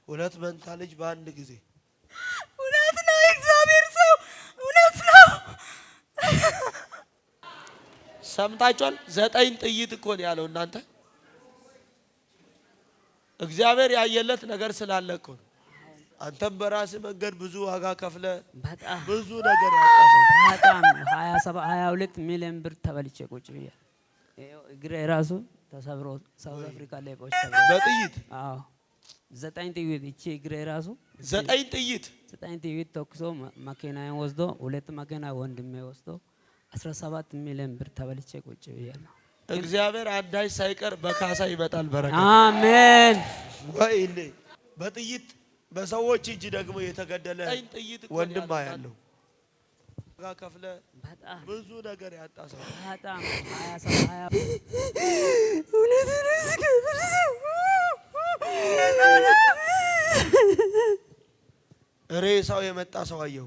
ሁለት መንታ ልጅ በአንድ ጊዜ እውነት ነው። እግዚአብሔር ሰው እውነት ነው። ሰምታችኋል? 9 ጥይት እኮ ነው ያለው እናንተ። እግዚአብሔር ያየለት ነገር ስላለ እኮ ነው። አንተም በራስህ መንገድ ብዙ ዋጋ ከፍለ ብዙ ነገር ያጣሰው በጣም 22 ሚሊዮን ብር ተበልቼ ቁጭ ብያለሁ። እግሬ ራሱ ተሰብሮ ሳውዝ አፍሪካ ላይ ቁጭ በጥይት 9 ጥይት እቺ እግሬ ራሱ 9 ጥይት ተኩሶ መኪናዬን ወስዶ 2 መኪና ወንድሜ ወስዶ 17 ሚሊዮን ብር ተበልቼ ቁጭ ብያለሁ። እግዚአብሔር አንዳች ሳይቀር በካሳ ይመጣል በረከት። አሜን። ወይኔ በጥይት በሰዎች እጅ ደግሞ የተገደለ ወንድም ያለው ዋጋ ከፍለ ብዙ ነገር ያጣሰው በጣም 27 እውነት ነው። ሬሳው የመጣ ሰው አየሁ።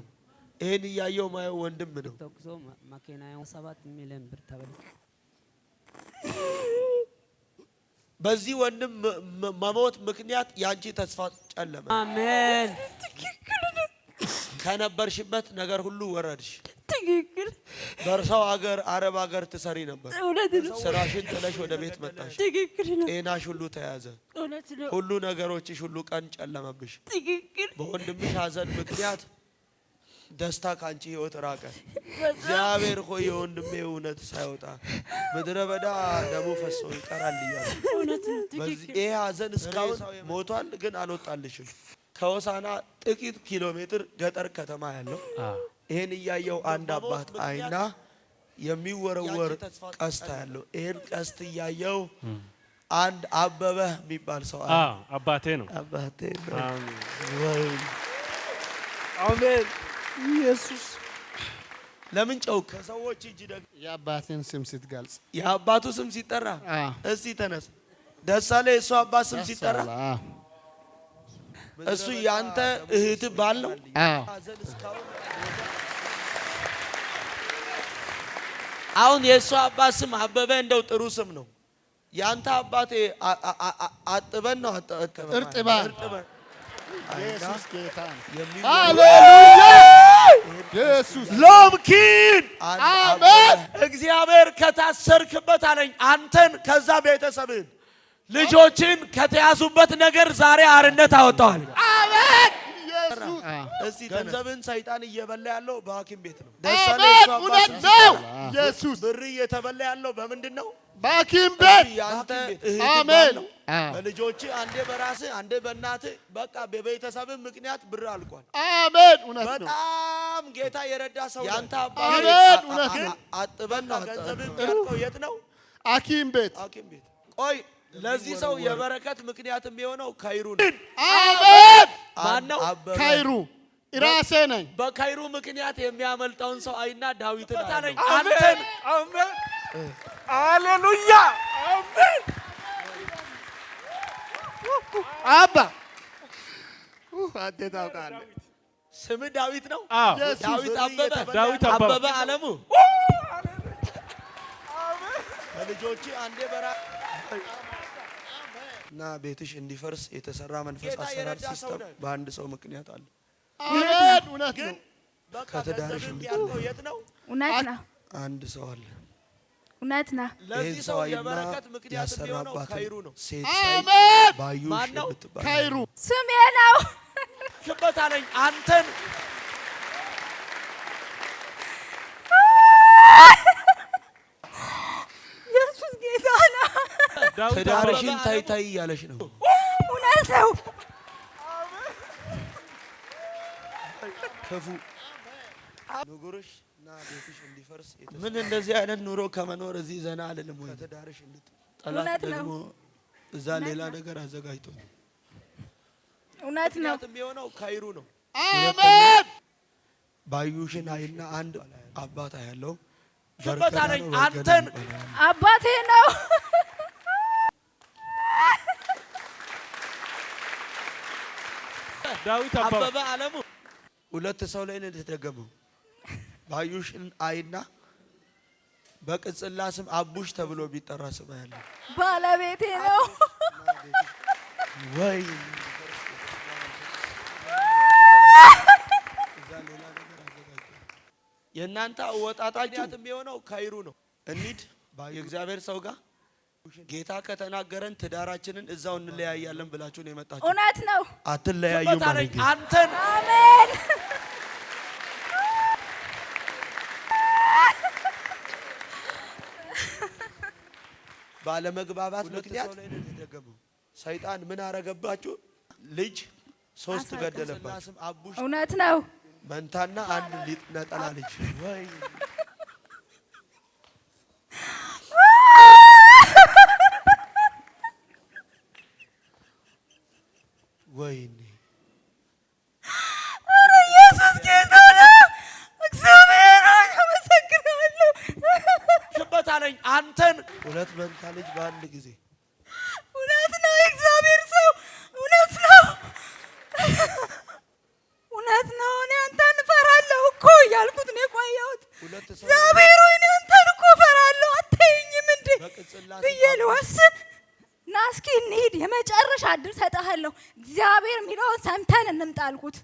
ይሄን እያየው ማየው ወንድም ነው። ተኩሶ መኪናዬን 7 ሚሊዮን ብር ተበልቼ በዚህ ወንድም መሞት ምክንያት ያንቺ ተስፋ ጨለመ። አሜን። ከነበርሽበት ነገር ሁሉ ወረድሽ። ትክክል። በርሳው ሀገር አረብ ሀገር ትሰሪ ነበር። እውነት ነው። ስራሽን ጥለሽ ወደ ቤት መጣሽ። ትክክል ነው። ጤናሽ ሁሉ ተያዘ። እውነት ነው። ሁሉ ነገሮችሽ ሁሉ ቀን ጨለመብሽ። ትክክል። በወንድምሽ ሀዘን ምክንያት ደስታ ካንቺ ህይወት ራቀ። እግዚአብሔር ሆይ የወንድሜ እውነት ሳይወጣ ምድረ በዳ ደሙ ፈሶ ይቀራል እያለ በዚህ ይሄ ሀዘን እስካሁን ሞቷል፣ ግን አልወጣልሽም። ከሆሳና ጥቂት ኪሎ ሜትር ገጠር ከተማ ያለው ይሄን እያየው አንድ አባት አይና የሚወረወር ቀስት ያለው ይሄን ቀስት እያየው አንድ አበበ የሚባል ሰው አባቴ ነው። አሜን። ኢየሱስ ለምን ጨውክ? ከሰዎች እጅ ደግሞ የአባቴን ስም ስትገልጽ የአባቱ ስም ሲጠራ እስቲ ተነስ። ደሳሌ እሱ አባት ስም ሲጠራ እሱ ያንተ እህት ባል ነው። አሁን የእሱ አባት ስም አበበ እንደው ጥሩ ስም ነው። ያንተ አባቴ አጥበን ነው እርጥባን ኢየሱስ ጌታ ሃሌሉያ ኢየሱስ ሎምኪን አሜን። እግዚአብሔር ከታሰርክበት አለኝ አንተን ከዛ ቤተሰብህን ልጆችን ከተያዙበት ነገር ዛሬ አርነት አወጣዋል። አሜን። እስቲ ገንዘብን ሰይጣን እየበላ ያለው በሐኪም ቤት ነው። አሜን። እውነት ነው። ኢየሱስ ብር እየተበላ ያለው በምንድን ነው? በሐኪም ቤት። ያንተ አሜን። ነው በልጆች አንዴ በራስህ አንዴ በእናትህ በቃ በቤተሰብህ ምክንያት ብር አልቋል። አሜን። እውነት ነው። በጣም ጌታ የረዳ ሰው ያንተ አባት አሜን። እውነት ነው። አጥበን ነው ገንዘብህ ያልከው የት ነው? ሐኪም ቤት። ሐኪም ቤት። ቆይ ለዚህ ሰው የበረከት ምክንያት የሚሆነው ካይሩ ነው። አሜን። ማን ነው? ካይሩ ራሴ ነኝ። በካይሩ ምክንያት የሚያመልጠውን ሰው አይና ዳዊትን አለኝ አንተን። አሜን። ሃሌሉያ። አሜን። አባ አንተ ታውቃለህ። ስም ዳዊት ነው። ዳዊት አበበ አለሙ ልጆች አንዴ በራ እና ቤትሽ እንዲፈርስ የተሰራ መንፈስ አሰራር ሲስተም በአንድ ሰው ምክንያት አለ። አሜን። እውነት ነው። ከተዳርሽ እንዲያልከው የት ነው? እውነት ነው። አንድ ሰው አለ። እውነት ነው። ለዚህ ሰው የበረከት ምክንያት የሚሆነው ካይሩ ነው። ሴት አሜን። ባዩሽ የምትባል ካይሩ ስሜ ነው። ክበት አለኝ አንተን ኢየሱስ ጌታ ነው። ትዳርሽን ታይ እያለሽ ነው። እውነት ነው። ክፉ ንጉርሽ እና ቤትሽ እንዲፈርስ ምን እንደዚህ አይነት ኑሮ ከመኖር እዚህ ዘና አልልም ወይ? ትዳርሽ ጠላት ደግሞ እዛ ሌላ ነገር አዘጋጅቶ እውነት ነው። የሚሆነው ካይሩ ነው። አሜን። ባዩሽን አይና አንድ አባት ያለው ክበት አለኝ አንተን አባቴ ነው። ዳዊት አበበ አለሙ ሁለት ሰው ላይ ነው የተደገመው። ባዩሽን አይና በቅጽላ ስም አቡሽ ተብሎ ቢጠራ ስም ያለው ባለቤቴ ነው። ወይ የእናንተ አወጣጣችሁ የሚሆነው ካይሩ ነው። እንሂድ የእግዚአብሔር ሰው ጋር ጌታ ከተናገረን ትዳራችንን እዛው እንለያያለን ብላችሁ ነው የመጣችሁ። እውነት ነው። አትለያዩም ማለት አንተን አሜን። ባለመግባባት ምክንያት ሰይጣን ምን አረገባችሁ? ልጅ 3 ገደለባችሁ። እውነት ነው። መንታና አንድ ሊጥ ነጠላ ልጅ ወይ ወይኔ ኢየሱስ ጌታ ነው። እግዚአብሔር አመሰግናለሁ። ሽበት አለኝ አንተን 2 መንታ ልጅ በአንድ ጊዜ። እውነት ነው። እግዚአብሔር ሰው እውነት ነው። እውነት ነው። እኔ አንተን እፈራለሁ እኮ እያልኩት ነው የቆየሁት። እግዚአብሔር ሆይ እኔ አንተን እኮ እፈራለሁ። አታየኝም እንዴ ብዬ ልወስን ና እስኪ እንሂድ፣ የመጨረሻ እድል ሰጥሃለሁ፣ እግዚአብሔር የሚለውን ሰምተን እንምጣ አልኩት።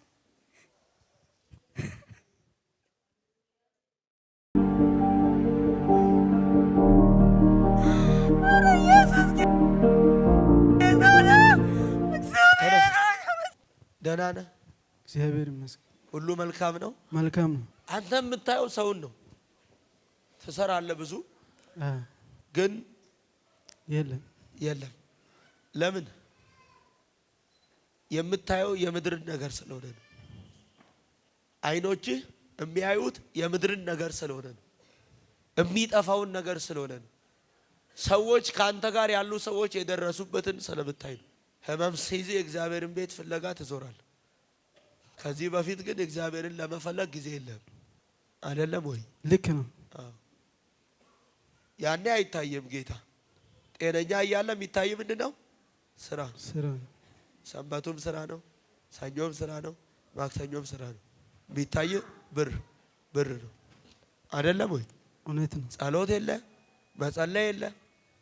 ደህና ነህ? እግዚአብሔር ይመስገን። ሁሉ መልካም ነው? መልካም ነው። አንተ የምታየው ሰውን ነው። ትሰራለህ ብዙ ግን የለም። ለምን? የምታየው የምድርን ነገር ስለሆነ ነው። አይኖችህ የሚያዩት የምድርን ነገር ስለሆነ ነው። የሚጠፋውን ነገር ስለሆነ ነው። ሰዎች ከአንተ ጋር ያሉ ሰዎች የደረሱበትን ስለምታይ ነው። ህመም ሲይዝ የእግዚአብሔርን ቤት ፍለጋ ትዞራለህ። ከዚህ በፊት ግን እግዚአብሔርን ለመፈለግ ጊዜ የለም። አይደለም ወይ? ልክ ነው። ያኔ አይታየም ጌታ። ጤነኛ እያለ የሚታይ ምንድን ነው? ስራ። ሰንበቱም ስራ ነው፣ ሰኞም ስራ ነው፣ ማክሰኞም ስራ ነው። የሚታይ ብር ነው። አይደለም ወይ? እውነት ነው። ጸሎት የለ፣ መጸለይ የለ፣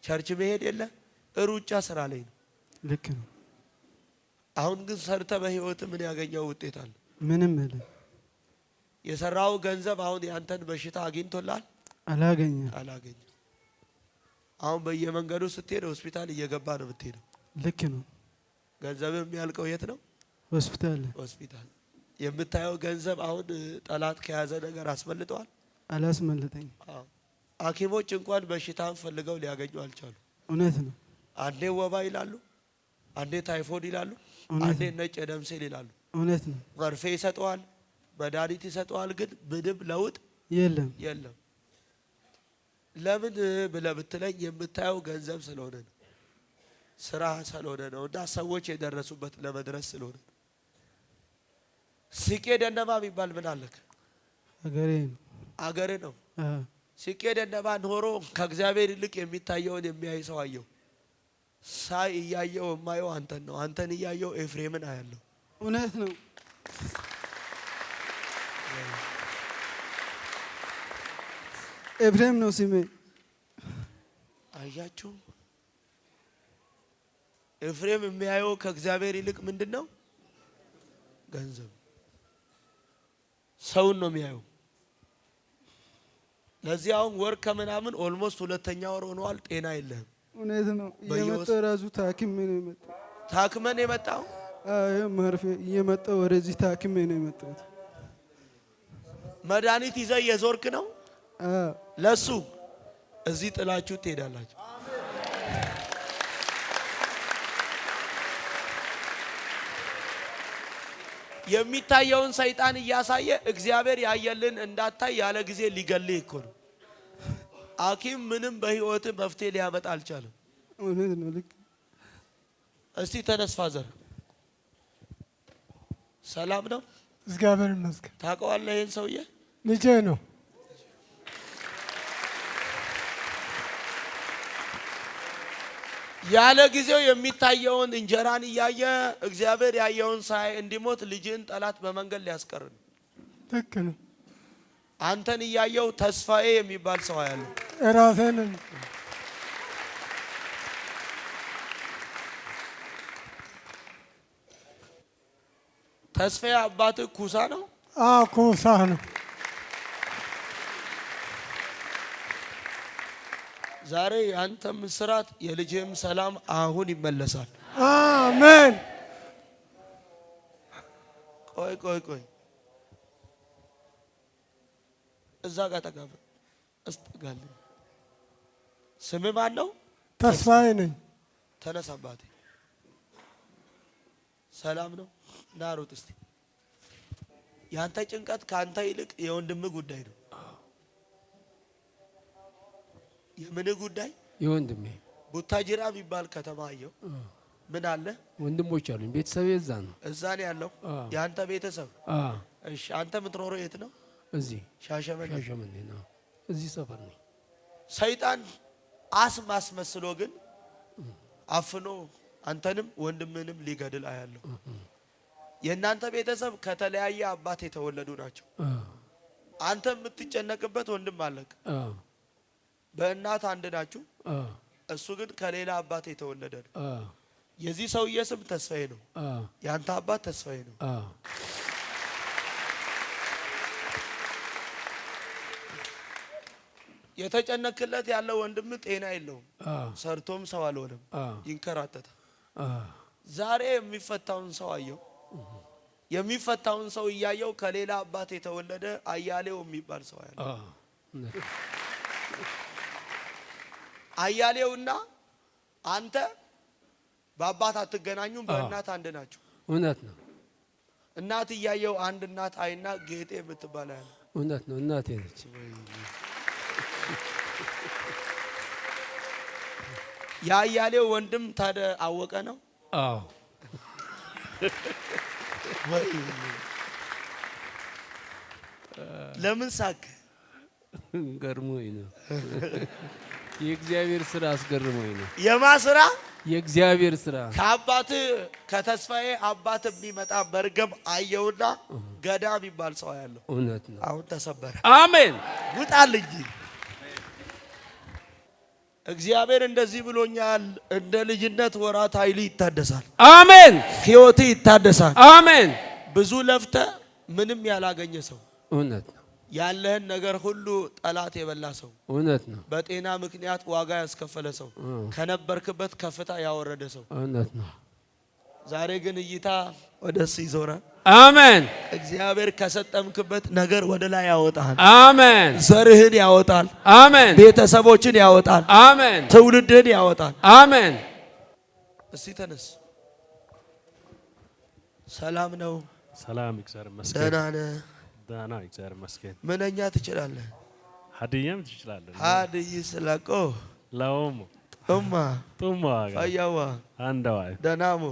ቸርች መሄድ የለ፣ ሩጫ ስራ ላይ ነው። ልክ ነው። አሁን ግን ሰርተ በህይወት ምን ያገኘው ውጤት አለ? ምንም የለም። የሰራው ገንዘብ አሁን ያንተን በሽታ አግኝቶላል? አላገኘም። አሁን በየመንገዱ ስትሄድ ሆስፒታል እየገባ ነው የምትሄደው። ልክ ነው። ገንዘብ የሚያልቀው የት ነው? ሆስፒታል። የምታየው ገንዘብ አሁን ጠላት ከያዘ ነገር አስመልጠዋል? አላስመለጠኝም። ሐኪሞች እንኳን በሽታን ፈልገው ሊያገኙ አልቻሉ። እውነት ነው። አንዴ ወባ ይላሉ፣ አንዴ ታይፎይድ ይላሉ፣ አንዴ ነጭ የደም ሴል ይላሉ። እውነት ነው። መርፌ ይሰጠዋል፣ መድኃኒት ይሰጠዋል፣ ግን ምንም ለውጥ የለም። ለምን ብለህ ብትለኝ የምታየው ገንዘብ ስለሆነ ነው፣ ስራ ስለሆነ ነው፣ እና ሰዎች የደረሱበት ለመድረስ ስለሆነ ነው። ሲቄ ደነባ የሚባል ምን አለክ? አገሬ ነው። ሲቄ ደነባ ኖሮ ከእግዚአብሔር ይልቅ የሚታየውን የሚያይ ሰው አየው። ሳይ እያየው የማየው አንተን ነው። አንተን እያየው ኤፍሬምን አያለሁ። እውነት ነው። ኤፍሬም ነው ስሜ። አያችሁ፣ ኤፍሬም የሚያየው ከእግዚአብሔር ይልቅ ምንድን ነው? ገንዘብ፣ ሰውን ነው የሚያየው። ለዚህ አሁን ወር ከምናምን ኦልሞስት 2ኛ ወር ሆኗል። ጤና የለህም። እውነት ነው። እየመጣሁ ራሱ ታክሜ ነው የመጣው። ታክመ ነው የመጣው? መርፌ እየመጣሁ ወደዚህ ታክሜ ነው የመጣሁት። መድኃኒት ይዘህ እየዞርክ ነው? ለሱ እዚህ ጥላችሁ ትሄዳላችሁ። የሚታየውን ሰይጣን እያሳየ እግዚአብሔር ያየልን እንዳታይ ያለ ጊዜ ሊገልህ እኮ ነው። ሐኪም ምንም በህይወት መፍትሄ ሊያመጣ አልቻለም። እውነት ነው። ልክ። እስቲ ተነስ ፋዘር። ሰላም ነው? እግዚአብሔር ይመስገን። ታውቀዋለህ? ይሄን ሰውዬ ልጄ ነው። ያለ ጊዜው የሚታየውን እንጀራን እያየ እግዚአብሔር ያየውን ሳይ እንዲሞት ልጅን ጠላት በመንገድ ሊያስቀር ነው። ልክ ነው። አንተን እያየው ተስፋዬ የሚባል ሰው ያለው ራሴን ተስፋዬ አባትህ ኩሳ ነው? ኩሳ ነው። ዛሬ አንተም ስራት የልጅህም ሰላም አሁን ይመለሳል። አሜን። ቆይ እዛ ጋር ተጋበ እስጠጋል። ስም ማን ነው? ተስፋዬ ነኝ። ተነስ አባቴ። ሰላም ነው? ናሩት እስቲ። ያንተ ጭንቀት ካንተ ይልቅ የወንድም ጉዳይ ነው። የምን ጉዳይ? የወንድሜ ቡታጅራ የሚባል ከተማ አየው። ምን አለ? ወንድሞች አሉኝ። ቤተሰብ እዛ ነው። እዛ ነው ያለው ያንተ ቤተሰብ? እሺ አንተ የምትኖረው የት ነው? እዚህ ሻሸመኔ ነው። እዚህ ሰፈር ነኝ። ሰይጣን አስመስሎ ግን አፍኖ አንተንም ወንድምንም ሊገድል አያለው። የእናንተ ቤተሰብ ከተለያየ አባት የተወለዱ ናቸው። አንተ የምትጨነቅበት ወንድም አለክ። በእናት አንድ ናችሁ። እሱ ግን ከሌላ አባት የተወለደ ነው። የዚህ ሰውዬ ስም ተስፋዬ ነው። ያንተ አባት ተስፋዬ ነው። የተጨነክለት ያለው ወንድም ጤና የለውም። ሰርቶም ሰው አልሆነም፣ ይንከራተታል። ዛሬ የሚፈታውን ሰው አየው። የሚፈታውን ሰው እያየው ከሌላ አባት የተወለደ አያሌው የሚባል ሰው ያለው አያሌውና አንተ በአባት አትገናኙም፣ በእናት አንድ ናችሁ። እውነት ነው። እናት እያየው አንድ እናት አይና ጌጤ የምትባል ያለ እውነት ነው። እናቴ ነች። የአያሌው ወንድም ታዲያ አወቀ ነው? አዎ። ለምን ሳቅ? ገርሞኝ ነው። የእግዚአብሔር ስራ አስገርሞኝ ነው። የማ ስራ? የእግዚአብሔር ስራ። ከአባት ከተስፋዬ አባት የሚመጣ መርገም አየውና ገዳ የሚባል ሰው ያለው እውነት ነው። አሁን ተሰበረ። አሜን። ውጣልኝ። እግዚአብሔር እንደዚህ ብሎኛል። እንደ ልጅነት ወራት ኃይል ይታደሳል። አሜን። ህይወት ይታደሳል። አሜን። ብዙ ለፍተ ምንም ያላገኘ ሰው እውነት ነው። ያለህን ነገር ሁሉ ጠላት የበላ ሰው እውነት ነው። በጤና ምክንያት ዋጋ ያስከፈለ ሰው ከነበርክበት ከፍታ ያወረደ ሰው እውነት ነው። ዛሬ ግን እይታ ወደሱ ይዞራል። አሜን። እግዚአብሔር ከሰጠምክበት ነገር ወደ ላይ ያወጣል። አሜን። ዘርህን ያወጣል። አሜን። ቤተሰቦችን ያወጣል። አሜን። ትውልድህን ያወጣል። አሜን። እስቲ ተነስ። ሰላም ነው? ሰላም እግዚአብሔር ይመስገን። ደህና ነህ? ደህና እግዚአብሔር ይመስገን። ምንኛ ትችላለህ? ሀዲያም ትችላለህ? ሀዲይ ስለቆ ለኦሞ ጡማ ጡማ ፈያዋ አንደዋ ደናሞ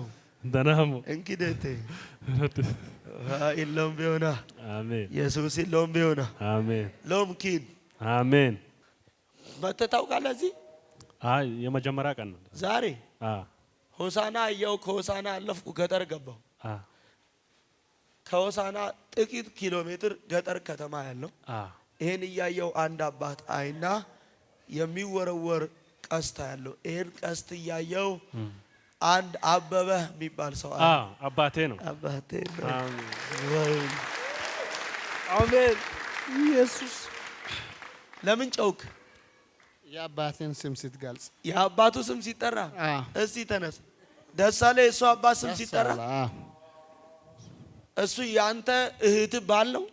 ደናሞ እንግዲህ ኢሎም ቢሆና አሜን። ኢየሱስ ኢሎም ቢሆና አሜን። ሎም ኪን አሜን። መተህ ታውቃለህ? እዚህ አይ የመጀመሪያ ቀን ነው ዛሬ። ሆሳና አየሁ። ከሆሳና አለፍኩ፣ ገጠር ገባሁ። ከሆሳና ጥቂት ኪሎ ሜትር ገጠር ከተማ ያለው ይሄን እያየው አንድ አባት አይና የሚወረወር ቀስት ያለው ይሄን ቀስት እያየው አንድ አበበ የሚባል ሰው አባቴ ነው። አባቴ ነው። አሜን። ኢየሱስ ለምን ጨውክ? የአባቴን ስም ስትገልጽ የአባቱ ስም ሲጠራ እስቲ ተነስ። ደሳሌ የእሱ አባት ስም ሲጠራ እሱ ያንተ እህት ባል ነው?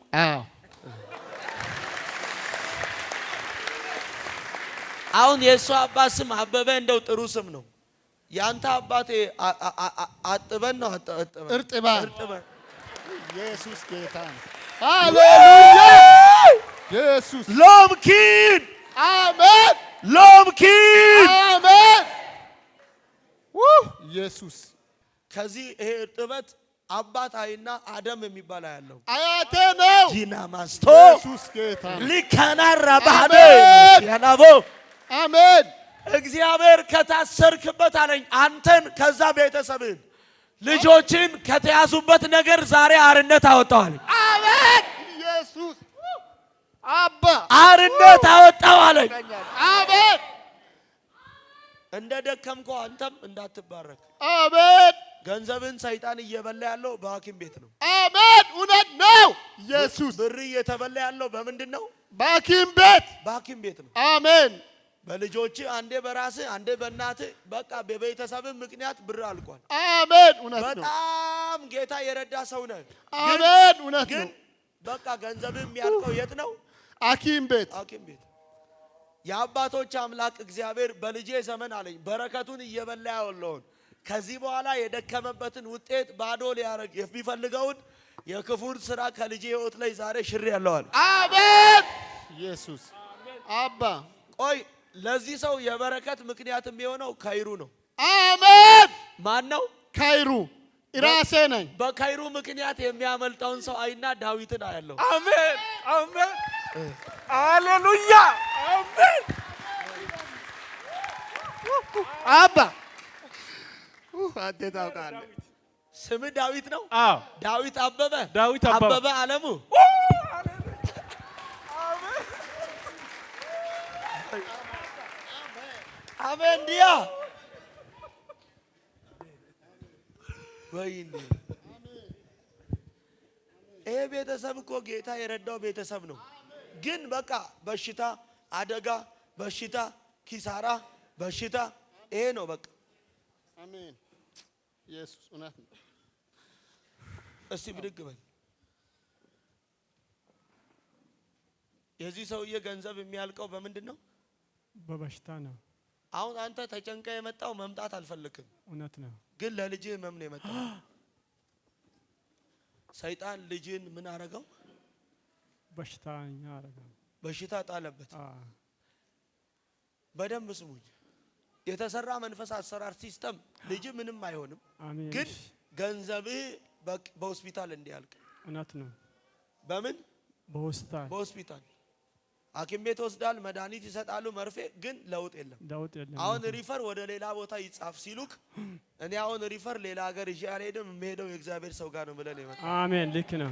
አሁን የእሱ አባት ስም አበበ እንደው ጥሩ ስም ነው። ያንተ አባቴ አጥበን ነው እርጥበን። ኢየሱስ ጌታ ነው። ሃሌሉያ! ኢየሱስ ሎምኪን አሜን። ሎምኪን አሜን። ኢየሱስ ከዚህ ይሄ እርጥበት አባት አይና አደም የሚባል ያለው አያቴ ነው። ጂና ማስቶ ኢየሱስ ጌታ ነው። ሊካናራ ባህደ ያናቦ አሜን። እግዚአብሔር ከታሰርክበት አለኝ አንተን ከዛ ቤተሰብን ልጆችን ከተያዙበት ነገር ዛሬ አርነት አወጣዋል። አሜን። ኢየሱስ አባ አርነት አወጣው አለኝ። አሜን። እንደ ደከምከው አንተም እንዳትባረክ። አሜን። ገንዘብን ሰይጣን እየበላ ያለው በሐኪም ቤት ነው። አሜን። እውነት ነው። ኢየሱስ ብር እየተበላ ያለው በምንድን ነው? በሐኪም ቤት። በሐኪም ቤት ነው። አሜን። በልጆች አንዴ በራስ አንዴ በእናት በቃ በቤተሰብ ምክንያት ብር አልቋል። አሜን። እውነት ነው። በጣም ጌታ የረዳ ሰው ነህ። አሜን። እውነት ግን ነው። በቃ ገንዘብ የሚያልቀው የት ነው? ሐኪም ቤት። ሐኪም ቤት። የአባቶች አምላክ እግዚአብሔር በልጄ ዘመን አለኝ በረከቱን እየበላ ያለውን ከዚህ በኋላ የደከመበትን ውጤት ባዶ ሊያረግ የሚፈልገውን የክፉን ስራ ከልጄ ህይወት ላይ ዛሬ ሽር ያለዋል። አሜን። ኢየሱስ አባ ቆይ ለዚህ ሰው የበረከት ምክንያት የሚሆነው ካይሩ ነው። አሜን። ማን ነው? ካይሩ ራሴ ነኝ። በካይሩ ምክንያት የሚያመልጠውን ሰው አይና ዳዊትን አያለው። አሜን አሜን ሃሌሉያ አሜን። አባ አንተ ታውቃለህ። ስም ዳዊት ነው። አዎ ዳዊት አበበ። ዳዊት አበበ። አበበ አለሙ። አሜን ዲያ ወይኔ ይሄ ቤተሰብ እኮ ጌታ የረዳው ቤተሰብ ነው። ግን በቃ በሽታ፣ አደጋ፣ በሽታ፣ ኪሳራ፣ በሽታ ይሄ ነው በቃ። አሜን። ኢየሱስ እውነት ነው። እስቲ ብድግ በል። የዚህ ሰውዬ ገንዘብ የሚያልቀው በምንድን ነው? በበሽታ ነው። አሁን አንተ ተጨንቀ የመጣው መምጣት አልፈልክም። እውነት ነው። ግን ለልጅህ ህመም ነው የመጣው። ሰይጣን ልጅን ምን አረገው? በሽታኛ አረገው። በሽታ ጣለበት። በደንብ ስሙኝ። የተሰራ መንፈስ አሰራር ሲስተም ልጅ ምንም አይሆንም። አሜን። ግን ገንዘብህ በሆስፒታል እንዲያልቅ። እውነት ነው። በምን? በሆስፒታል በሆስፒታል ሐኪም ቤት ወስዳል፣ መድኃኒት ይሰጣሉ፣ መርፌ ግን ለውጥ የለም። ለውጥ የለም። አሁን ሪፈር ወደ ሌላ ቦታ ይጻፍ ሲሉክ እኔ አሁን ሪፈር ሌላ ሀገር ይዤ አልሄድም፣ የምሄደው የእግዚአብሔር ሰው ጋር ነው ብለን ይመጣ። አሜን። ልክ ነው።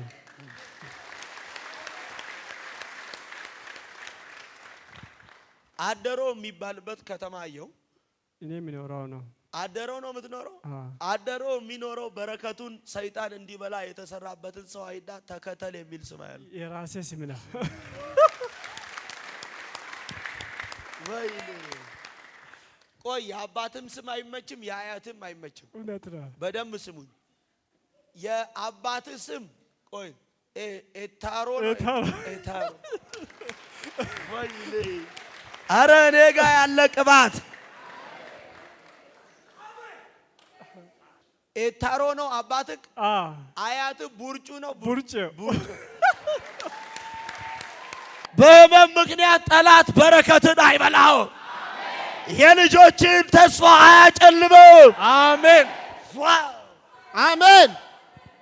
አደሮ የሚባልበት ከተማ አየው። እኔ የሚኖረው ነው። አደሮ ነው የምትኖረው? አደሮ የሚኖረው በረከቱን ሰይጣን እንዲበላ የተሰራበትን ሰው አይዳ ተከተል የሚል ስም ያለው የራሴ ስም ነው። ወይኔ ቆይ የአባትም ስም አይመችም፣ የአያትም አይመችም። እውነት ነው። በደንብ ስሙኝ። የአባትህ ስም ቆይ ኤታሮ ነው። ኤታሮ ወይኔ አረ እኔ ጋር ያለ ቅባት ኤታሮ ነው አባትህ። አያትህ ቡርጩ ነው። ቡርጩ በህመም ምክንያት ጠላት በረከትን አይበላው። የልጆችን ተስፋ አያጨልመው። አሜን አሜን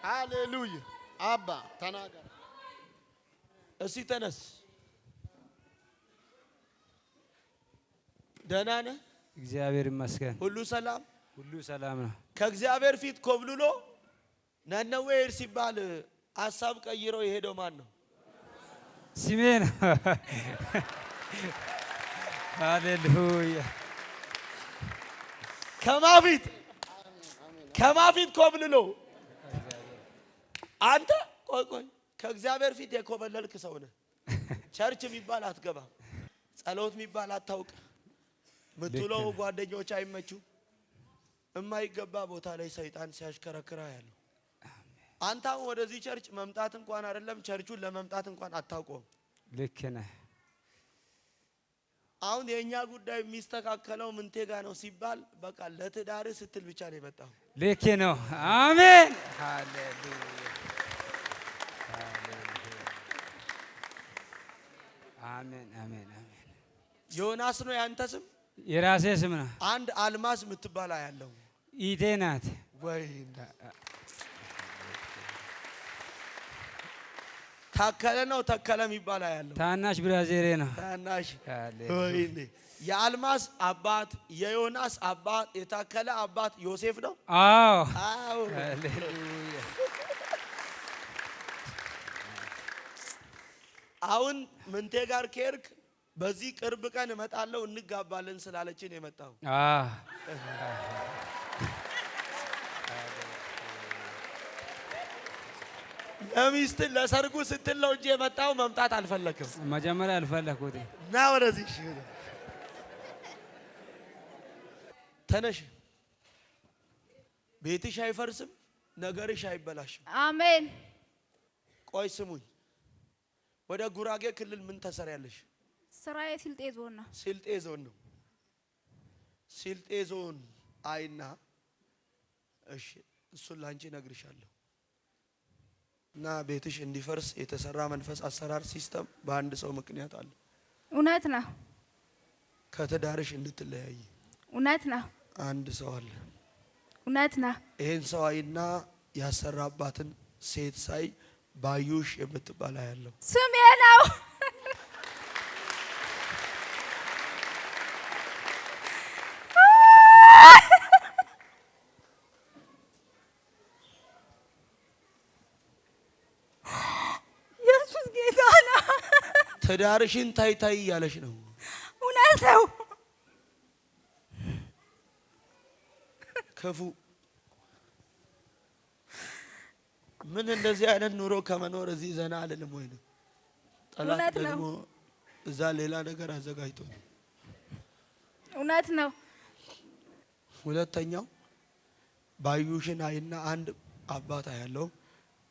ሃሌሉያ። አባ ተናገር እስቲ ተነስ። ደህና ነህ? እግዚአብሔር ይመስገን። ሁሉ ሰላም? ሁሉ ሰላም ነው። ከእግዚአብሔር ፊት ኮብልሎ ነነዌ ሄድ ሲባል ሀሳብ ቀይሮ የሄደው ማን ነው? ስሜ ነው። ሃሌሉያ። ከማፊት ኮብልሎ አንተ ቆይ ከእግዚአብሔር ፊት የኮበለልክ ሰው ነህ። ቸርች የሚባል አትገባም። ጸሎት የሚባል አታውቅ። ምትውለው ጓደኞች አይመቹ። የማይገባ ቦታ ላይ ሰይጣን ሲያሽከረክራ ያለው አንተ አሁን ወደዚህ ቸርች መምጣት እንኳን አይደለም ቸርቹን ለመምጣት እንኳን አታውቀውም። ልክ ነህ። አሁን የኛ ጉዳይ የሚስተካከለው ምንቴ ጋር ነው ሲባል በቃ ለትዳር ስትል ብቻ ነው የመጣው። ልክ ነው። አሜን ሃሌሉያ። አሜን አሜን አሜን። ዮናስ ነው ያንተ ስም? የራሴ ስም ነው። አንድ አልማዝ የምትባል ያለው ኢቴ ናት። ወይ ታከለ ነው ተከለ የሚባል ያለው ታናሽ ብራዘሬ ነው። ታናሽ ወይኔ የአልማዝ አባት የዮናስ አባት የታከለ አባት ዮሴፍ ነው። አዎ አዎ ሃሌሉያ። አሁን ምንቴ ጋር ከርክ በዚህ ቅርብ ቀን እመጣለሁ እንጋባለን ስላለችን የመጣው ለሚስት ለሰርጉ ስትል ነው እንጂ የመጣው መምጣት አልፈለክም። መጀመሪያ አልፈለኩት። ና ወደዚህ ተነሽ። ቤትሽ አይፈርስም፣ ነገርሽ አይበላሽም። አሜን። ቆይ ስሙኝ፣ ወደ ጉራጌ ክልል ምን ተሰሪያለሽ? ስራዬ ስልጤ ዞን ነው። ስልጤ ዞን ነው። ስልጤ ዞን አይና እሺ፣ እሱን ላንቺ ነግርሻለሁ። እና ቤትሽ እንዲፈርስ የተሰራ መንፈስ አሰራር ሲስተም በአንድ ሰው ምክንያት አለ። እውነት ነው። ከትዳርሽ እንድትለያይ እውነት ነው። አንድ ሰው አለ። እውነት ነው። ይሄን ሰው አይና ያሰራባትን ሴት ሳይ ባዩሽ የምትባል ያለው ስሜ ነው። ኢየሱስ ጌታ ነው። ትዳርሽን ታይ ታይ እያለሽ ነው። እውነት ነው። ክፉ ምን እንደዚህ አይነት ኑሮ ከመኖር እዚህ ዘና አልልም ወይ ነው። ጠላት ደግሞ እዛ ሌላ ነገር አዘጋጅቶ እውነት ነው። ሁለተኛው ባዩሽን አይና አንድ አባታ ያለው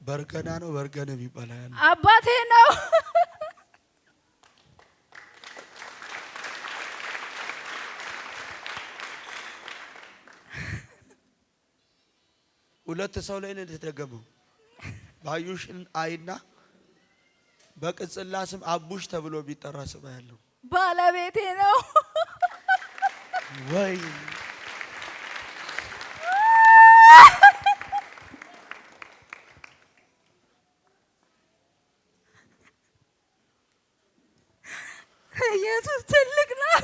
በርገና ነው። በርገና የሚባል ያለው አባቴ ነው። ሁለት ሰው ላይ ነው የተደገመው። ባዩሽን አይና በቅጽላ ስም አቡሽ ተብሎ ቢጠራ ስም ያለው ባለቤቴ ነው። ወይ ኢየሱስ ትልቅ ነው።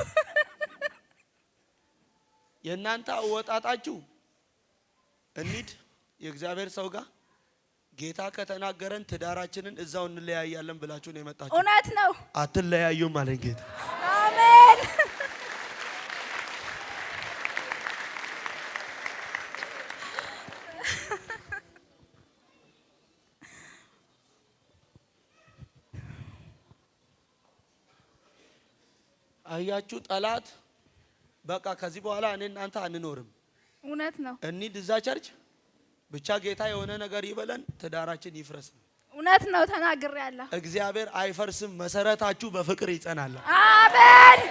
የእናንተ አወጣጣችሁ እንሂድ የእግዚአብሔር ሰው ጋር ጌታ ከተናገረን ትዳራችንን እዛው እንለያያለን ብላችሁ ነው የመጣችሁ። እውነት ነው። አትለያዩም አለኝ ጌታ። አሜን። አያችሁ ጠላት በቃ ከዚህ በኋላ እኔ እናንተ አንኖርም። እውነት ነው። እንሂድ እዛ ቸርች ብቻ ጌታ የሆነ ነገር ይበለን፣ ትዳራችን ይፍረስ። እውነት ነው። ተናግሬያለሁ። እግዚአብሔር አይፈርስም፣ መሰረታችሁ በፍቅር ይጸናል። አሜን።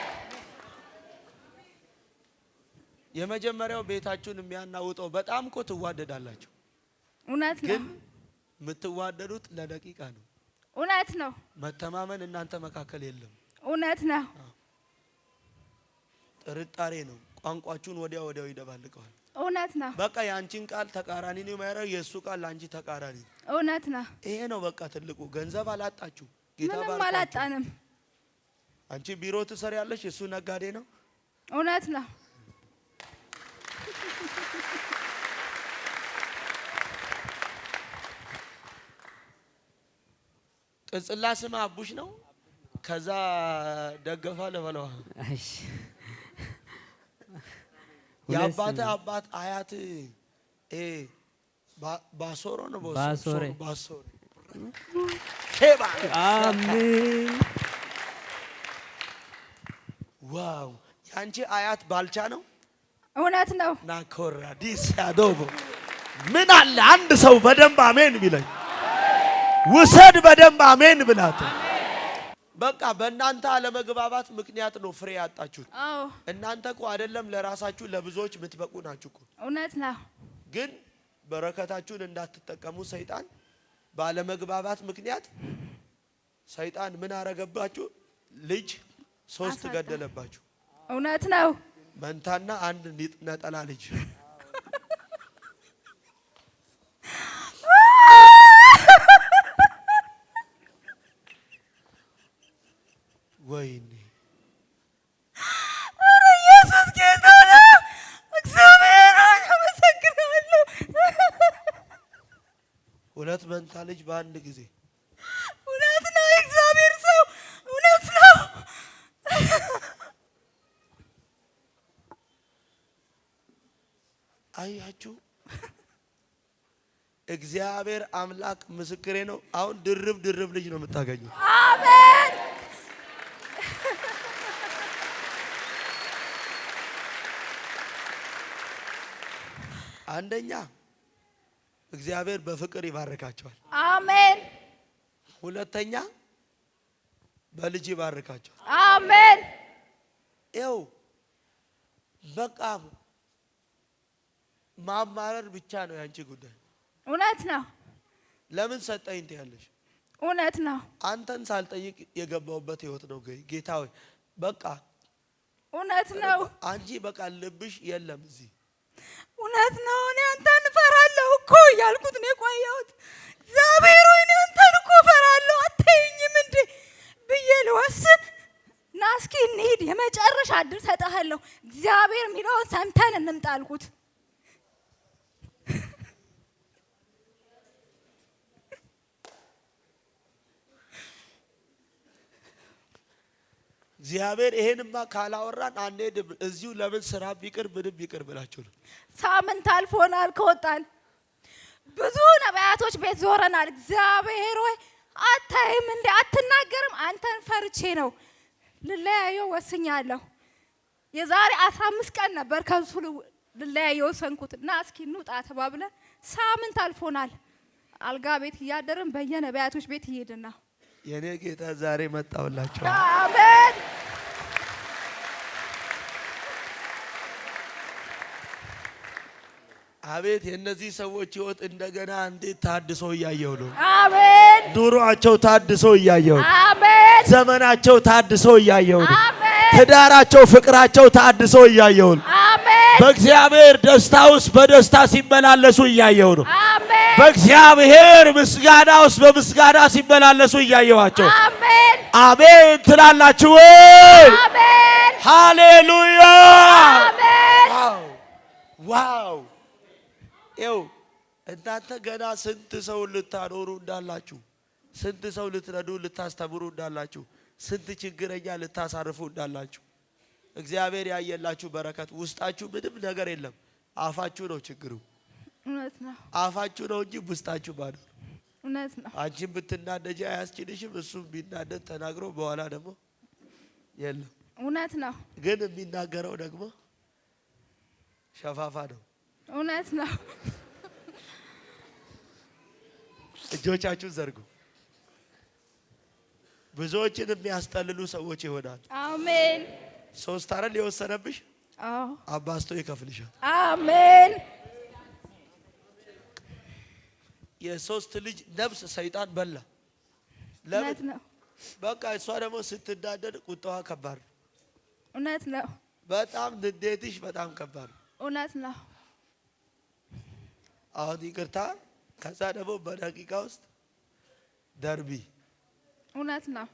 የመጀመሪያው ቤታችሁን የሚያናውጠው በጣም እኮ ትዋደዳላችሁ። እውነት ነው። ግን የምትዋደዱት ለደቂቃ ነው። እውነት ነው። መተማመን እናንተ መካከል የለም። እውነት ነው። ጥርጣሬ ነው። ቋንቋችሁን ወዲያው ይደባልቀዋል። እውነት ነው። በቃ ያንቺን ቃል ተቃራኒ ነው የሚያደርገው፣ የሱ ቃል ላንቺ ተቃራኒ ነው። እውነት ነው። ይሄ ነው በቃ ትልቁ። ገንዘብ አላጣችሁ፣ ጌታ ምንም ባርካችሁ። አላጣንም። አንቺ ቢሮ ትሰሪያለሽ፣ የሱ ነጋዴ ነው። እውነት ነው። ቅጽላ ስም አቡሽ ነው። ከዛ ደገፋ ለበለዋ እሺ የአባት አባት አያት ባሶሮ ነው። ባሶሬ ሼባ። አሜን። ዋው ያንቺ አያት ባልቻ ነው። እውነት ነው። ናኮራ ዲስ ያዶቦ ምን አለ አንድ ሰው በደንብ አሜን ቢለኝ፣ ውሰድ በደንብ አሜን ብላት። በቃ በእናንተ አለመግባባት ምክንያት ነው ፍሬ ያጣችሁት። አዎ እናንተ እኮ አይደለም ለራሳችሁ ለብዙዎች የምትበቁ ናችሁ እኮ። እውነት ነው። ግን በረከታችሁን እንዳትጠቀሙ ሰይጣን ባለመግባባት ምክንያት ሰይጣን ምን አረገባችሁ? ልጅ 3 ገደለባችሁ። እውነት ነው። መንታና አንድ ነጠላ ልጅ። ወይኔ ኢየሱስ ጌታ ነው። እግዚአብሔር አመሰግናለሁ። 2 መንታ ልጅ በአንድ ጊዜ። እውነት ነው። እግዚአብሔር ሰው እውነት ነው። አያችሁ፣ እግዚአብሔር አምላክ ምስክሬ ነው። አሁን ድርብ ልጅ ነው የምታገኙት። አሜን። አንደኛ እግዚአብሔር በፍቅር ይባርካቸዋል። አሜን። ሁለተኛ በልጅ ይባርካቸዋል። አሜን። ይኸው በቃ ማማረር ብቻ ነው ያንቺ ጉዳይ። እውነት ነው። ለምን ሰጠኝ ትያለሽ? እውነት ነው። አንተን ሳልጠይቅ የገባውበት ህይወት ነው። ጌታ ሆይ በቃ እውነት ነው። አንቺ በቃ ልብሽ የለም እዚህ። እውነት ነው። እኔ አንተን እፈራለሁ እኮ እያልኩት ነው የቆየሁት። እግዚአብሔር ሆይ እኔ አንተን እኮ እፈራለሁ አታየኝም እንዴ ብዬ ልወስን ና እስኪ እንሂድ፣ የመጨረሻ እድል ሰጥሃለሁ፣ እግዚአብሔር የሚለውን ሰምተን እንምጣ አልኩት። እግዚአብሔር ይሄንማ ካላወራን አንሄድም። እዚሁ ለምን ስራ ቢቅር ምንም ቢቅር ብላችሁ ነው። ሳምንት አልፎናል ከወጣን። ብዙ ነቢያቶች ቤት ዞረናል። እግዚአብሔር ሆይ አታይም እንዴ አትናገርም? አንተን ፈርቼ ነው ልለያየው ወስኛለሁ። የዛሬ 15 ቀን ነበር ከሱ ልለያየው ወሰንኩት እና እስኪ እንውጣ ተባብለን ሳምንት አልፎናል። አልጋ ቤት እያደረን በየነቢያቶች ቤት እየሄድን ነው። የኔ ጌታ ዛሬ መጣውላችሁ። አሜን። አቤት የእነዚህ ሰዎች ህይወት እንደገና እንዴት ታድሶ እያየው ነው። አሜን። ኑሯቸው ታድሶ እያየው ነው። አሜን። ዘመናቸው ታድሶ እያየው ነው። አሜን። ትዳራቸው፣ ፍቅራቸው ታድሶ እያየው ነው። አሜን። በእግዚአብሔር ደስታ ውስጥ በደስታ ሲመላለሱ እያየው ነው። አሜን። በእግዚአብሔር ምስጋና ውስጥ በምስጋና ሲመላለሱ እያየዋቸው። አሜን። አሜን ትላላችሁ ወይ? አሜን። ሃሌሉያ። አሜን። ዋው! ይኸው እናንተ ገና ስንት ሰው ልታኖሩ እንዳላችሁ፣ ስንት ሰው ልትረዱ ልታስተምሩ እንዳላችሁ፣ ስንት ችግረኛ ልታሳርፉ እንዳላችሁ እግዚአብሔር ያየላችሁ በረከት። ውስጣችሁ ምንም ነገር የለም፣ አፋችሁ ነው ችግሩ። እውነት ነው። አፋችሁ ነው እንጂ ውስጣችሁ ባዶ ነው። እውነት ነው። አንቺም ብትናደጂ አያስችልሽም። እሱም ቢናደድ ተናግሮ በኋላ ደግሞ የለም። እውነት ነው። ግን የሚናገረው ደግሞ ሸፋፋ ነው። እውነት ነው። እጆቻችሁን ዘርጉ። ብዙዎችን የሚያስጠልሉ ሰዎች ይሆናል። አሜን። 3 አይደል የወሰነብሽ? አዎ። አባስቶ ይከፍልሻል። አሜን። የ3 ልጅ ነፍስ ሰይጣን በላ። እውነት ነው። በቃ እሷ ደግሞ ስትዳደድ ቁጣዋ ከባድ ነው። እውነት ነው። በጣም ንዴትሽ በጣም ከባድ ነው። እውነት ነው። አሁን ይቅርታ፣ ከዛ ደግሞ በደቂቃ ውስጥ ደርቢ። እውነት ነው።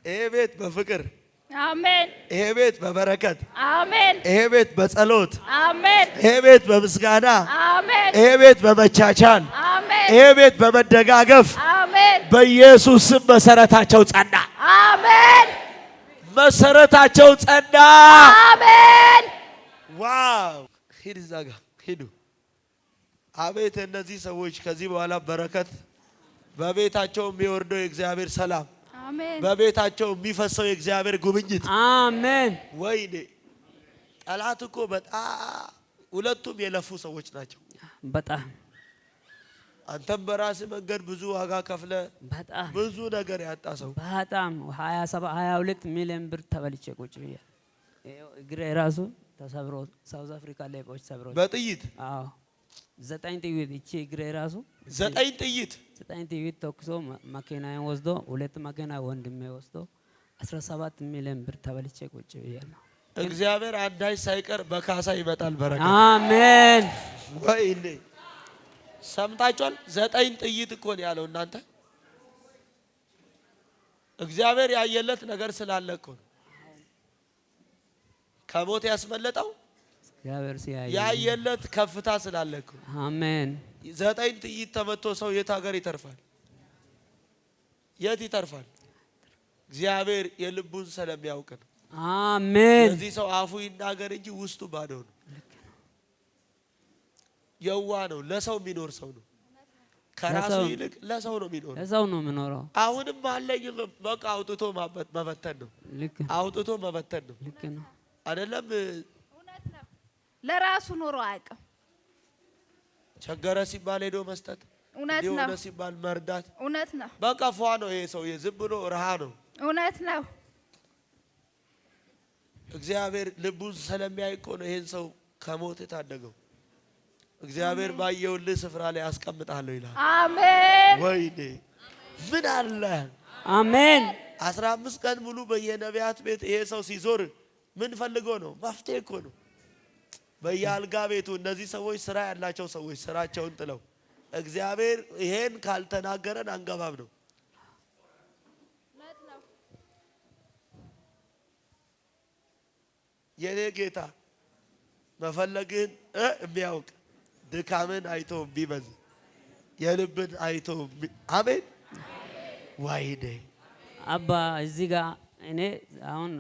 ይሄ ቤት በፍቅር፣ አሜን። ይሄ ቤት በበረከት፣ አሜን። ይሄ ቤት በጸሎት፣ አሜን። ይሄ ቤት በምስጋና፣ አሜን። ይሄ ቤት በመቻቻል፣ አሜን። ይሄ ቤት በመደጋገፍ አሜን። በኢየሱስ ስም መሰረታቸው ጸና። አሜን። መሰረታቸው ጸና። አሜን። ዋው! ሂድ እዛ ጋ ሂዱ። አቤት እነዚህ ሰዎች ከዚህ በኋላ በረከት በቤታቸው የሚወርደው የእግዚአብሔር ሰላም፣ አሜን። በቤታቸው የሚፈሰው የእግዚአብሔር ጉብኝት። አሜን። ወይኔ ጠላት እኮ በጣም ሁለቱም የለፉ ሰዎች ናቸው። በጣም አንተም በራስ መንገድ ብዙ ዋጋ ከፍለ በጣም ብዙ ነገር ያጣ ሰው በጣም 22 ሚሊዮን ብር ተበልቼ ቁጭ ብያለሁ። እግሬ ራሱ ተሰብሮ ሳውዝ አፍሪካ ላይ ቦች ሰብሮ በጥይት 9 ጥይት እቺ እግሬ ራሱ 9 ጥይት 9 ጥይት ተኩሶ መኪናዬን ወስዶ 2 መኪና ወንድሜ ወስዶ 17 ሚሊዮን ብር ተበልቼ ቁጭ ብያለሁ። እግዚአብሔር አንዳች ሳይቀር በካሳ ይመጣል በረከት። አሜን። ወይኔ ሰምታችኋል? 9 ጥይት እኮ ነው ያለው። እናንተ እግዚአብሔር ያየለት ነገር ስላለ እኮ ነው ከሞት ያስመለጠው። እግዚአብሔር ሲያየ ያየለት ከፍታ ስላለ እኮ። አሜን። 9 ጥይት ተመቶ ሰው የት ሀገር ይተርፋል? የት ይተርፋል? እግዚአብሔር የልቡን ስለሚያውቅ ነው። አሜን። ስለዚህ ሰው አፉ ይናገር እንጂ ውስጡ ባዶ ነው። የዋ ነው። ለሰው የሚኖር ሰው ነው። ከራሱ ይልቅ ለሰው ነው የሚኖር። ለሰው ነው የሚኖረው። አሁንም አለኝ በቃ አውጥቶ መበተን ነው። ልክ አውጥቶ መበተን ነው። ልክ ነው አይደለም? ለራሱ ኑሮ አያውቅም። ቸገረ ሲባል ሄዶ መስጠት፣ እውነት ነው። ሆነ ሲባል መርዳት፣ እውነት ነው። በቃ ፏ ነው ይሄ ሰውዬ፣ ዝም ብሎ ረሃ ነው። እውነት ነው። እግዚአብሔር ልቡን ስለሚያይ እኮ ነው ይሄን ሰው ከሞት የታደገው። እግዚአብሔር ባየውልህ ስፍራ ላይ አስቀምጣለሁ ይላል። አሜን። ወይኔ ምን አለ! አሜን። 15 ቀን ሙሉ በየነቢያት ቤት ይሄ ሰው ሲዞር ምን ፈልጎ ነው? መፍትሄ እኮ ነው። በየአልጋ ቤቱ እነዚህ ሰዎች ስራ ያላቸው ሰዎች ስራቸውን ጥለው እግዚአብሔር ይሄን ካልተናገረን አንገባም ነው። የኔ ጌታ መፈለግህን የሚያውቅ ድካምን አይቶ ቢበዝ የልብን አይቶ አሜን። ዋይዴ አባ እዚህ ጋር እኔ አሁን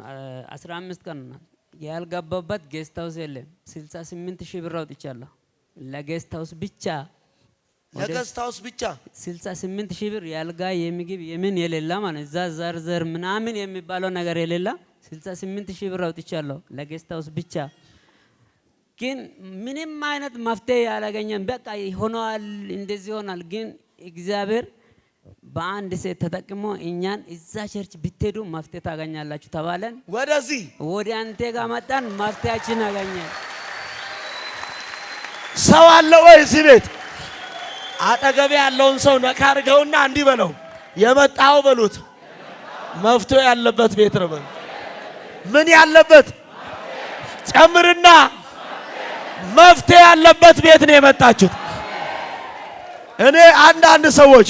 15 ቀን ነው ያልገባበት ጌስት ሃውስ የለም። 68,000 ብር አውጥቻለሁ ለጌስት ሃውስ ብቻ። ለጌስት ሃውስ ብቻ 68,000 ብር ያልጋ የምግብ የምን የሌላ ማለት እዛ ዘርዘር ምናምን የሚባለው ነገር የሌላ 68,000 ብር አውጥቻለሁ ለጌስት ሃውስ ብቻ። ግን ምንም አይነት መፍትሄ ያላገኘን በቃ ሆኗል፣ እንደዚህ ሆኗል። ግን እግዚአብሔር በአንድ ሴት ተጠቅሞ እኛን እዛ ቸርች ብትሄዱ መፍትሄ ታገኛላችሁ ተባለን። ወደዚህ ወደ አንተ ጋር መጣን፣ መፍትሄያችን አገኘን። ሰው አለ ወይ እዚህ ቤት? አጠገቤ ያለውን ሰው ነካ አድርገውና እንዲህ በለው፣ የመጣው በሉት መፍትሄ ያለበት ቤት ነው። ምን ያለበት? ጨምርና መፍትሄ ያለበት ቤት ነው የመጣችሁት። እኔ አንዳንድ ሰዎች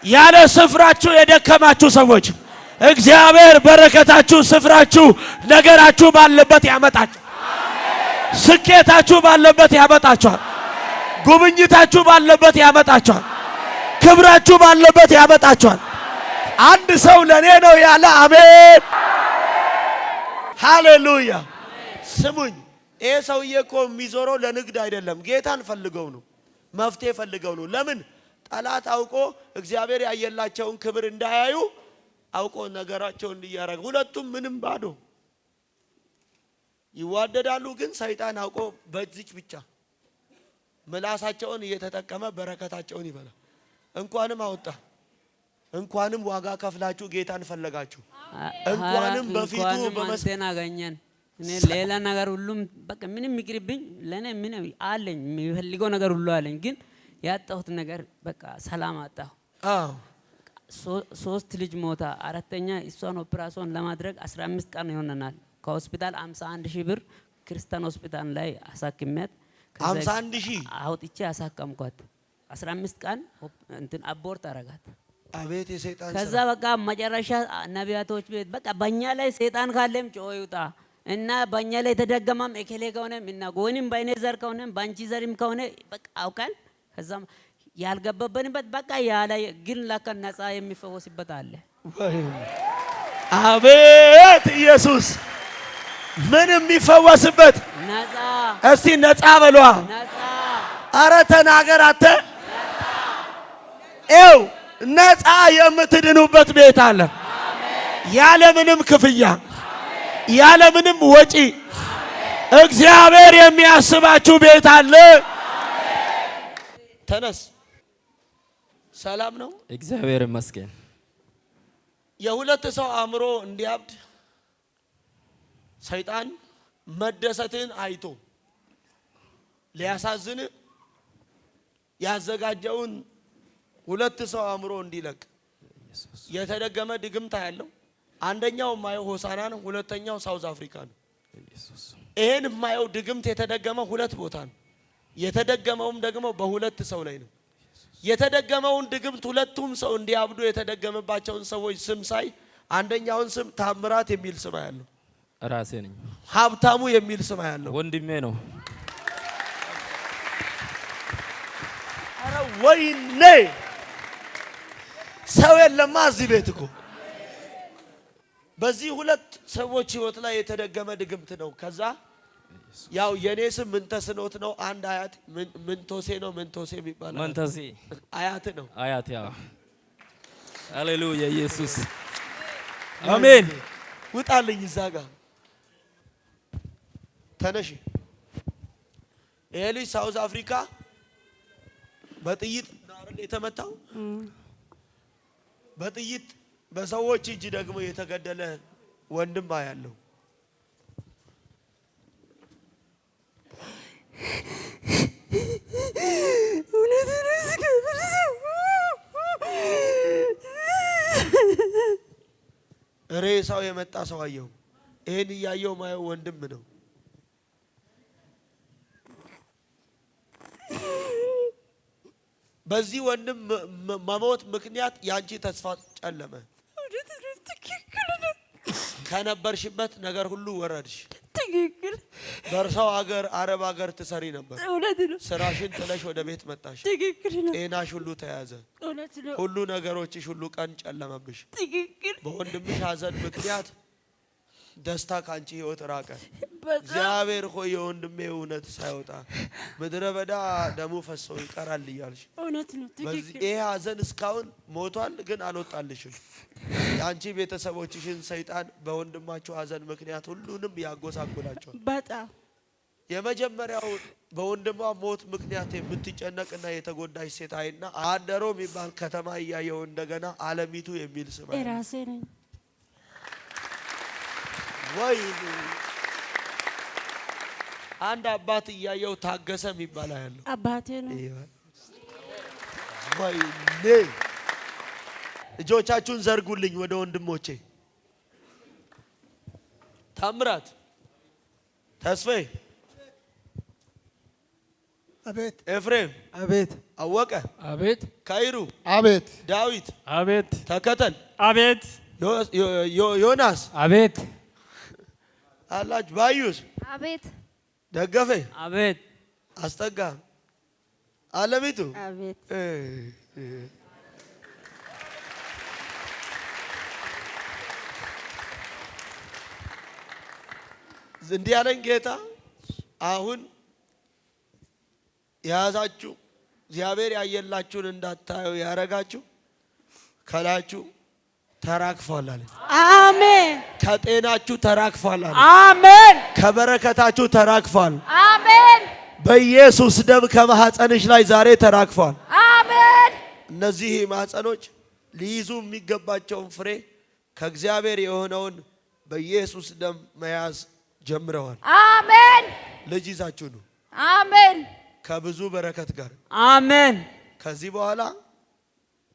ያለ ስፍራችሁ የደከማችሁ ሰዎች እግዚአብሔር በረከታችሁ፣ ስፍራችሁ፣ ነገራችሁ ባለበት ያመጣችሁ። ስኬታችሁ ባለበት ያመጣችኋል። ጉብኝታችሁ ባለበት ያመጣችኋል። ክብራችሁ ባለበት ያመጣችኋል። አንድ ሰው ለኔ ነው ያለ አሜን፣ ሃሌሉያ። ስሙኝ፣ ይሄ ሰውዬ እኮ የሚዞረው ለንግድ አይደለም፣ ጌታን ፈልገው ነው፣ መፍትሄ ፈልገው ነው። ለምን? ጠላት አውቆ እግዚአብሔር ያየላቸውን ክብር እንዳያዩ አውቆ ነገራቸውን እንዲያረግ። ሁለቱም ምንም ባዶ ይዋደዳሉ፣ ግን ሰይጣን አውቆ በዚች ብቻ ምላሳቸውን እየተጠቀመ በረከታቸውን ይበላል። እንኳንም አወጣ፣ እንኳንም ዋጋ ከፍላችሁ ጌታን ፈለጋችሁ፣ እንኳንም በፊቱ በመስጠት አገኘን። እኔ ሌላ ነገር ሁሉም በቃ ምንም ይቅርብኝ፣ ለኔ ምንም አለኝ፣ የሚፈልገው ነገር ሁሉ አለኝ። ግን ያጣሁት ነገር በቃ ሰላም አጣሁ። ሶስት ልጅ ሞታ፣ አራተኛ እሷን ኦፕራሲዮን ለማድረግ 15 ቀን ይሆነናል። ከሆስፒታል 51,000 ብር ክርስቲያን ሆስፒታል ላይ አሳክሜያት 51,000 አውጥቼ አሳከምኳት። 15 ቀን እንትን አቦርት አረጋት። አቤት የሰይጣን ስራ። ከዛ በቃ መጨረሻ ነቢያቶች ቤት በቃ በእኛ ላይ ሰይጣን ካለም ጮህ ይውጣ እና በእኛ ላይ የተደገመም እከሌ ከሆነም እና ጎንም በእኔ ዘር ከሆነም በአንቺ ዘርም ከሆነ በቃ አውቃል። ከዛም ያልገባበንበት በቃ ያለ ግን ለካ ነፃ የሚፈወስበት አለ። አቤት ኢየሱስ! ምን የሚፈወስበት ነፃ። እስቲ ነፃ በሏ። ነፃ። አረ ተናገር አንተ። ኤው ነፃ የምትድኑበት ቤት አለ። ያለ ምንም ክፍያ፣ ያለ ምንም ወጪ እግዚአብሔር የሚያስባችሁ ቤት አለ። ተነስ። ሰላም ነው? እግዚአብሔር ይመስገን። የሁለት ሰው አእምሮ እንዲያብድ ሰይጣን መደሰትን አይቶ ሊያሳዝን ያዘጋጀውን ሁለት ሰው አእምሮ እንዲለቅ የተደገመ ድግምታ ያለው አንደኛው ማየው ሆሳና ነው፣ ሁለተኛው ሳውዝ አፍሪካ ነው። ይሄን ማየው ድግምት የተደገመ ሁለት ቦታ ነው። የተደገመውም ደግሞ በሁለት ሰው ላይ ነው። የተደገመውን ድግምት ሁለቱም ሰው እንዲያብዱ የተደገመባቸውን ሰዎች ስም ሳይ አንደኛውን ስም ታምራት የሚል ስም ያለው ራሴ ነኝ። ሀብታሙ የሚል ስም ያለው ወንድሜ ነው። አረ ወይኔ ሰው የለማ እዚህ ቤት እኮ በዚህ ሁለት ሰዎች ህይወት ላይ የተደገመ ድግምት ነው። ከዛ ያው የኔ ስም ምንተስኖት ነው። አንድ አያት ምንቶሴ ነው። ምንቶሴ የሚባል መንተሴ አያት ነው። አያት ያ ሃሌሉያ ኢየሱስ አሜን። ውጣልኝ እዛ ጋር ተነሽ። ይሄ ልጅ ሳውዝ አፍሪካ በጥይት ናረል የተመታው በጥይት በሰዎች እጅ ደግሞ የተገደለ ወንድም ያለው ሬሳው የመጣ ሰው አየው። ይሄን ያየው ማየው ወንድም ነው። በዚህ ወንድም መሞት ምክንያት ያንቺ ተስፋ ጨለመ። ከነበርሽበት ነገር ሁሉ ወረድሽ። ትክክል። በርሳው ሀገር አረብ ሀገር ትሰሪ ነበር። እውነት ነው። ስራሽን ጥለሽ ወደ ቤት መጣሽ። ትክክል ነው። ጤናሽ ሁሉ ተያዘ። እውነት ነው። ሁሉ ነገሮችሽ ሁሉ ቀን ጨለመብሽ። ትክክል። በወንድምሽ ሐዘን ምክንያት ደስታ ካንቺ ህይወት ራቀ። እግዚአብሔር ሆይ የወንድሜ እውነት ሳይወጣ ምድረ በዳ ደሙ ፈሶ ይቀራል እያልሽ እውነት ነው። በዚህ ይሄ ሐዘን እስካሁን ሞቷል፣ ግን አልወጣልሽም። ያንቺ ቤተሰቦችሽን ሰይጣን በወንድማቸው ሐዘን ምክንያት ሁሉንም ያጎሳቁላቸዋል። በጣም የመጀመሪያው በወንድሟ ሞት ምክንያት የምትጨነቅና የተጎዳች ሴት አይና አደሮ የሚባል ከተማ እያየው እንደገና አለሚቱ የሚል ስም ራሴ ነኝ። ወይ አንድ አባት እያየው ታገሰ የሚባል ያለው አባቴ ነው። ወይ እጆቻችሁን ዘርጉልኝ ወደ ወንድሞቼ። ታምራት ተስፋዬ፣ አቤት። ኤፍሬም አቤት። አወቀ አቤት። ካይሩ አቤት። ዳዊት አቤት። ተከተል አቤት። ዮናስ አቤት። አላችሁ ባዩስ አቤት። ደገፈ አቤት። አስጠጋ አለሚቱ አቤት። እንዲህ ያለኝ ጌታ አሁን የያዛችሁ እግዚአብሔር ያየላችሁን እንዳታዩ ያረጋችሁ ከላችሁ ተራክፏል አለ። አሜን። ከጤናችሁ ተራክፏል አለ። አሜን። ከበረከታችሁ ተራክፏል። አሜን። በኢየሱስ ደም ከማህፀንሽ ላይ ዛሬ ተራክፏል። አሜን። እነዚህ ማህፀኖች ሊይዙ የሚገባቸውን ፍሬ ከእግዚአብሔር የሆነውን በኢየሱስ ደም መያዝ ጀምረዋል። አሜን። ልጅ ይዛችሁ ነው። አሜን። ከብዙ በረከት ጋር አሜን። ከዚህ በኋላ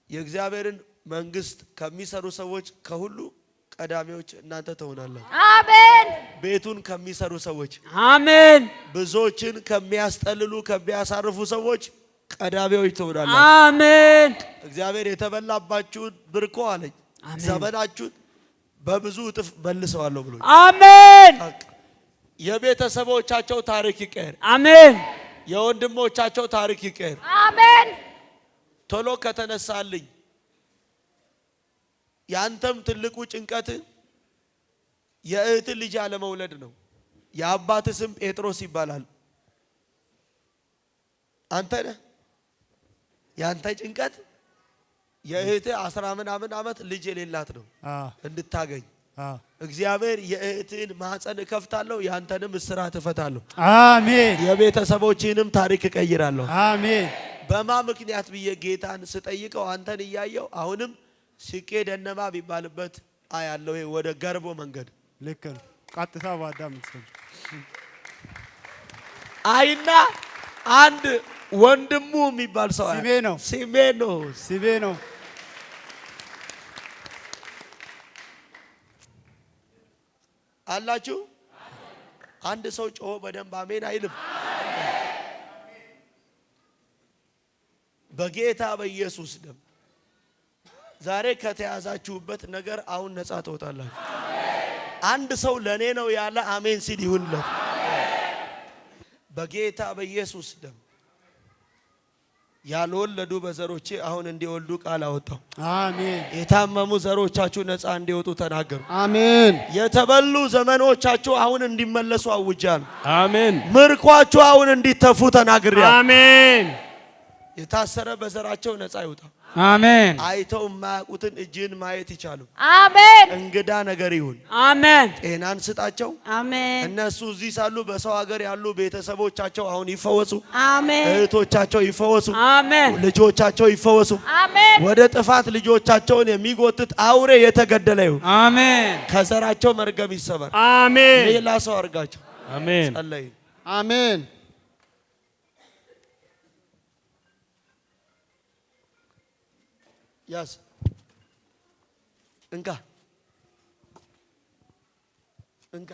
የእግዚአብሔርን መንግስት ከሚሰሩ ሰዎች ከሁሉ ቀዳሚዎች እናንተ ትሆናላችሁ። አሜን። ቤቱን ከሚሰሩ ሰዎች አሜን። ብዙዎችን ከሚያስጠልሉ ከሚያሳርፉ ሰዎች ቀዳሚዎች ትሆናላችሁ። አሜን። እግዚአብሔር የተበላባችሁን ብርኮ አለኝ ዘመናችሁን በብዙ እጥፍ መልሰዋለሁ ብሎ አሜን። የቤተሰቦቻቸው ታሪክ ይቀር። አሜን። የወንድሞቻቸው ታሪክ ይቀር። አሜን። ቶሎ ከተነሳልኝ ያንተም ትልቁ ጭንቀት የእህት ልጅ አለመውለድ ነው። የአባት ስም ጴጥሮስ ይባላል። አንተ ነህ ያንተ ጭንቀት የእህት 10 ምናምን ዓመት ልጅ የሌላት ነው እንድታገኝ። እግዚአብሔር የእህትን ማህፀን እከፍታለሁ፣ ያንተንም እስራት እፈታለሁ። አሜን። የቤተሰቦችንም ታሪክ እቀይራለሁ። አሜን። በማ ምክንያት ብዬ ጌታን ስጠይቀው አንተን እያየው አሁንም ሲቄ ደነማ ቢባልበት አያለው ወደ ገርቦ መንገድ ልክ ነው። ቀጥታ ባዳም አይና አንድ ወንድሙ የሚባል ሰው ሲሜ ነው። ሲሜ ነው። አላችሁ አንድ ሰው ጮሆ በደንብ አሜን አይልም? በጌታ በኢየሱስ ደም ዛሬ ከተያዛችሁበት ነገር አሁን ነፃ ትወጣላችሁ። አንድ ሰው ለኔ ነው ያለ አሜን ሲል ይሁንለት። በጌታ በኢየሱስ ደም ያልወለዱ በዘሮቼ አሁን እንዲወልዱ ቃል አወጣው። አሜን። የታመሙ ዘሮቻችሁ ነፃ እንዲወጡ ተናገሩ። አሜን። የተበሉ ዘመኖቻችሁ አሁን እንዲመለሱ አውጃለሁ። አሜን። ምርኳችሁ አሁን እንዲተፉ ተናግሬያለሁ። አሜን። የታሰረ በዘራቸው ነፃ ይውጣ። አሜን አይተው የማያውቁትን እጅን ማየት ይቻሉ። አሜን እንግዳ ነገር ይሁን። አሜን ጤናን ስጣቸው። አሜን እነሱ እዚህ ሳሉ በሰው ሀገር ያሉ ቤተሰቦቻቸው አሁን ይፈወሱ። አሜን እህቶቻቸው ይፈወሱ። አሜን ልጆቻቸው ይፈወሱ። አሜን ወደ ጥፋት ልጆቻቸውን የሚጎትት አውሬ የተገደለ ይሁን። አሜን ከዘራቸው መርገም ይሰበር። አሜን ሌላ ሰው አድርጋቸው። አሜን ጸለይ። አሜን ያዝ እንካ እንካ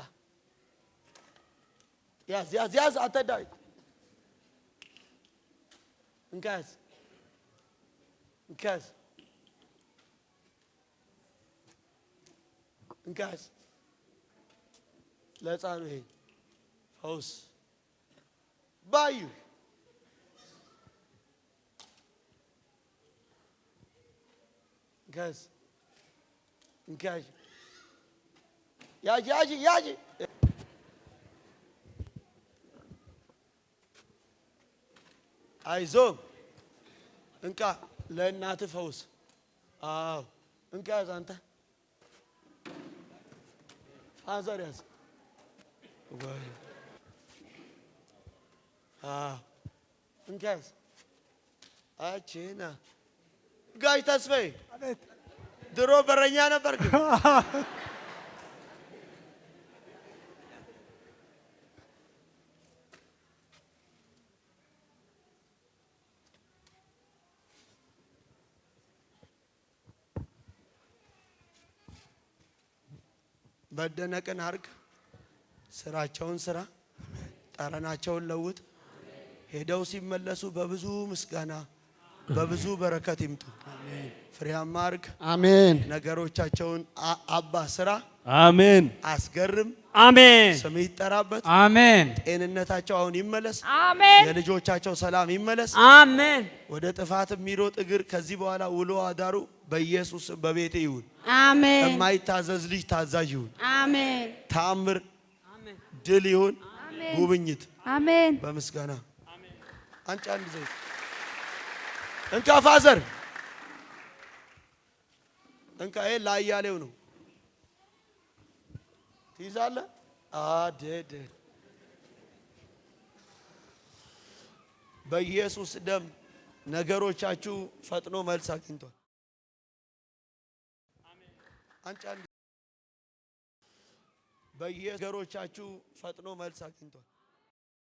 ያዝ ያዝ ያዝ አተዳይ እንካ ያዝ እንካ ያዝ እንካ ያዝ ለሕፃኑ ይሄ ፈውስ ባዩ Guys, engage. Yaji. አይዞህ እንካ ለእናትህ ፈውስ። አዎ እንካ ያዝ አንተ ፋዘር ያዝ። አዎ እንካ ያዝ። አቼና ጋሽ ተስፋዬ ድሮ በረኛ ነበርክ። መደነቅን አርግ። ስራቸውን ስራ፣ ጠረናቸውን ለውጥ። ሄደው ሲመለሱ በብዙ ምስጋና በብዙ በረከት ይምጡ። ፍሬያማ አርግ። አሜን ነገሮቻቸውን አባ ስራ። አሜን አስገርም። አሜን ስም ይጠራበት። አሜን ጤንነታቸው አሁን ይመለስ። አሜን የልጆቻቸው ሰላም ይመለስ። አሜን ወደ ጥፋት የሚሮጥ እግር ከዚህ በኋላ ውሎ አዳሩ በኢየሱስ በቤቴ ይሁን። አሜን የማይታዘዝ ልጅ ታዛዥ ይሁን። አሜን ተአምር ድል ይሁን። ጉብኝት አሜን በምስጋና አንቺ አንድ ዘይት እንካ ፋዘር እንካ። ይሄ ላያሌው ነው ትይዛለህ። አደደ በኢየሱስ ደም ነገሮቻችሁ ፈጥኖ መልስ አግኝቷል። አንቺ አንድ በየነገሮቻችሁ ፈጥኖ መልስ አግኝቷል።